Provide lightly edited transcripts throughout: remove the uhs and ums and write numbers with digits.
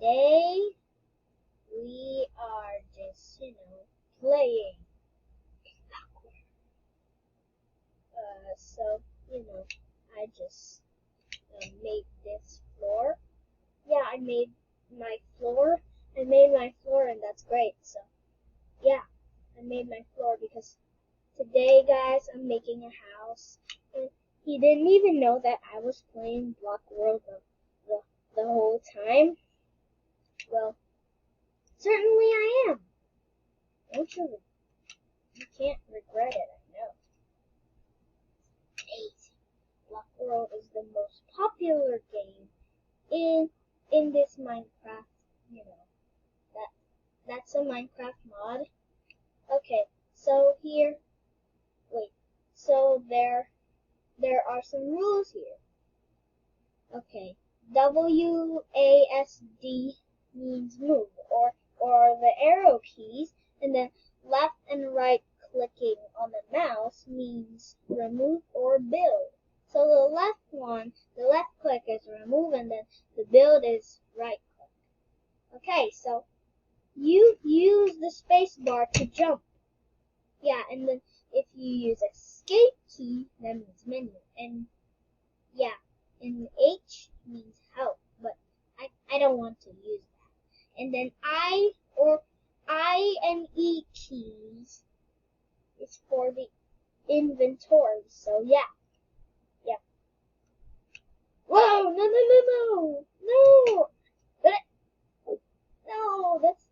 today we are just, playing. So, I just made this floor. Yeah, I made my floor. I made my floor and that's great. So, yeah, I made my floor because today, guys, I'm making a house. And he didn't even know that I was playing Block World the whole time. Well, certainly I am. Don't you? You can't regret it, I know. 8. Block World is the most popular game in this Minecraft, that's a Minecraft mod. Okay, so here, wait, so there are some rules here. Okay, WASD means move, or the arrow keys, and then left and right clicking on the mouse means remove or build. So the left click is remove, and then the build is right click. Okay, so you use the space bar to jump. Yeah, and then if you use escape key, that means menu. And yeah, and H means help, but I don't want to use that. And then I and E keys is for the inventory. So yeah. Whoa! No! No, that's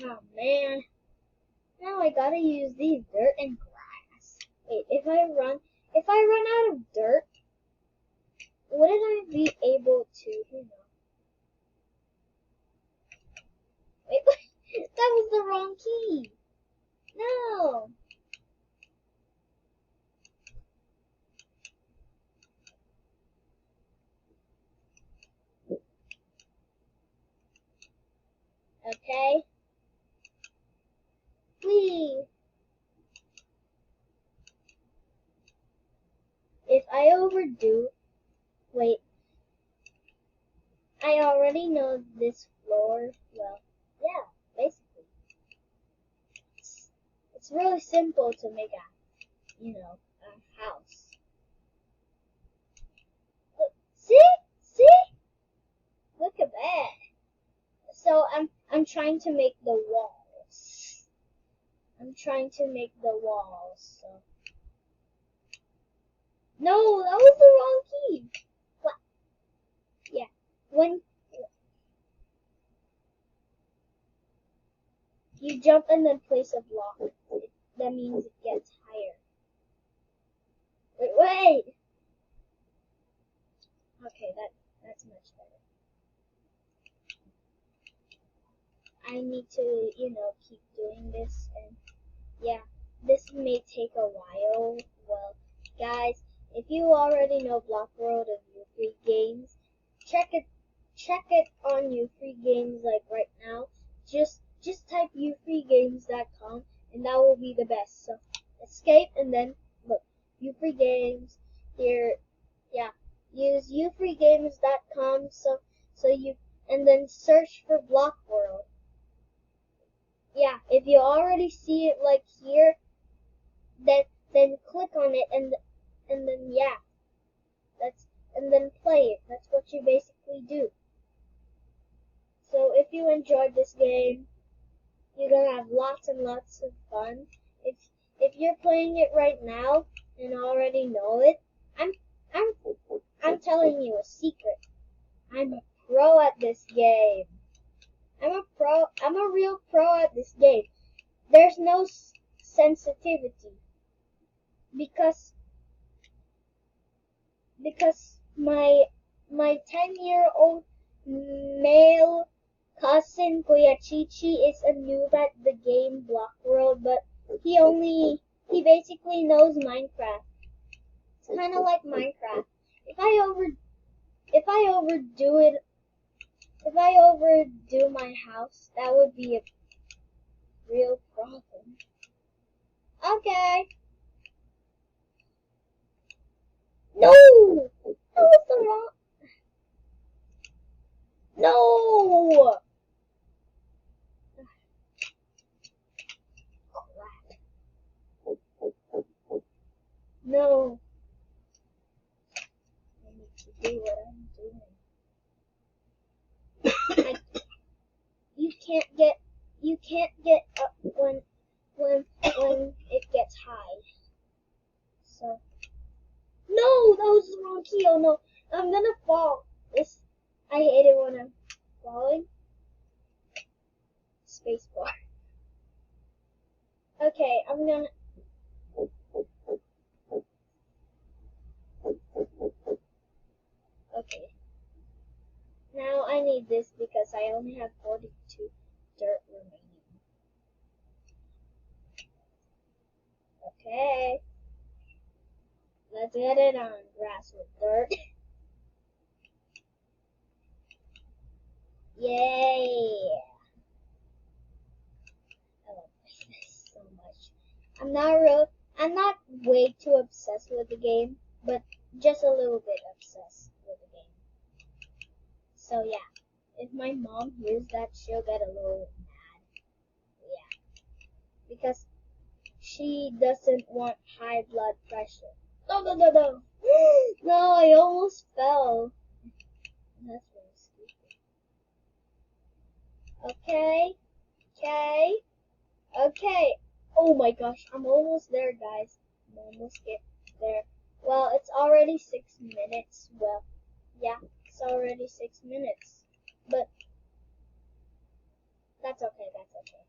oh man. Now I gotta use these dirt and grass. Wait, if I run out of dirt, wouldn't I be able to, Wait, that was the wrong key. No. Okay. Please. If I overdo, wait, I already know this floor. Well, yeah, basically. It's really simple to make a house. Look, see? Look at that. So I'm trying to make the walls. So. No, that was the wrong key. What? Yeah. When you jump and then place a block, that means it gets higher. Wait. Okay, that's much better. I need to, keep doing this, and yeah, this may take a while. Well, guys, if you already know Block World and Free Games, check it on Free Games like right now. Just type ufreegames.com and that will be the best. So escape and then look, Free Games here. Yeah, use ufreegames.com so you and then search for Block World. Yeah, if you already see it like here, then click on it and then yeah, and then play it. That's what you basically do. So if you enjoyed this game, you're gonna have lots and lots of fun. If you're playing it right now and already know it, I'm telling you a secret. I'm a pro at this game. I'm a real pro at this game. There's no sensitivity because my 10-year-old male cousin Kuya Chichi is a noob at the game Block World, but he basically knows Minecraft. It's kind of like Minecraft. If I overdo my house, that would be a real problem. Okay. No. No. I need to do what I'm doing. You can't get up when it gets high. So no, that was the wrong key. Oh no, I'm gonna fall. I hate it when I'm falling. Spacebar. Okay, I'm gonna. Okay. Now I need this because I only have 42 dirt remaining. Okay. Let's get it on grass with dirt. Yay! I love this so much. I'm not way too obsessed with the game, but just a little bit obsessed with the game. So yeah, if my mom hears that, she'll get a little mad. Yeah, because she doesn't want high blood pressure. No, no, no, no. No, I almost fell. That's really stupid. Okay, okay, okay. Oh my gosh, I'm almost there, guys. I'm almost there. Well, it's already 6 minutes. Well, yeah, it's already 6 minutes. But that's okay, that's okay.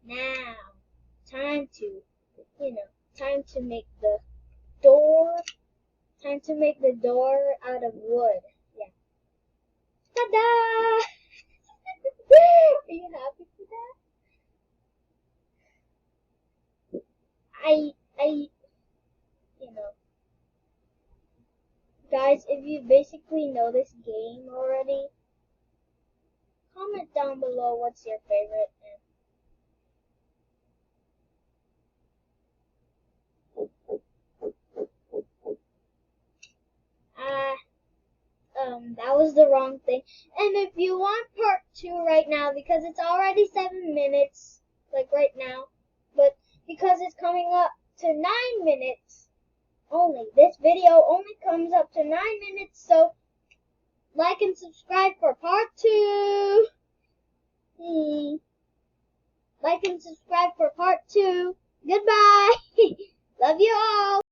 Now, time to, time to make the door. Time to make the door out of wood. Yeah. Ta-da! Are you happy for that? You know, guys, if you basically know this game already, comment down below what's your favorite. That was the wrong thing. And if you want part 2 right now, because it's already 7 minutes, like right now, but because it's coming up to 9 minutes only, this video only comes up to 9 minutes, so like and subscribe for part 2. Like and subscribe for part 2. Goodbye. Love you all.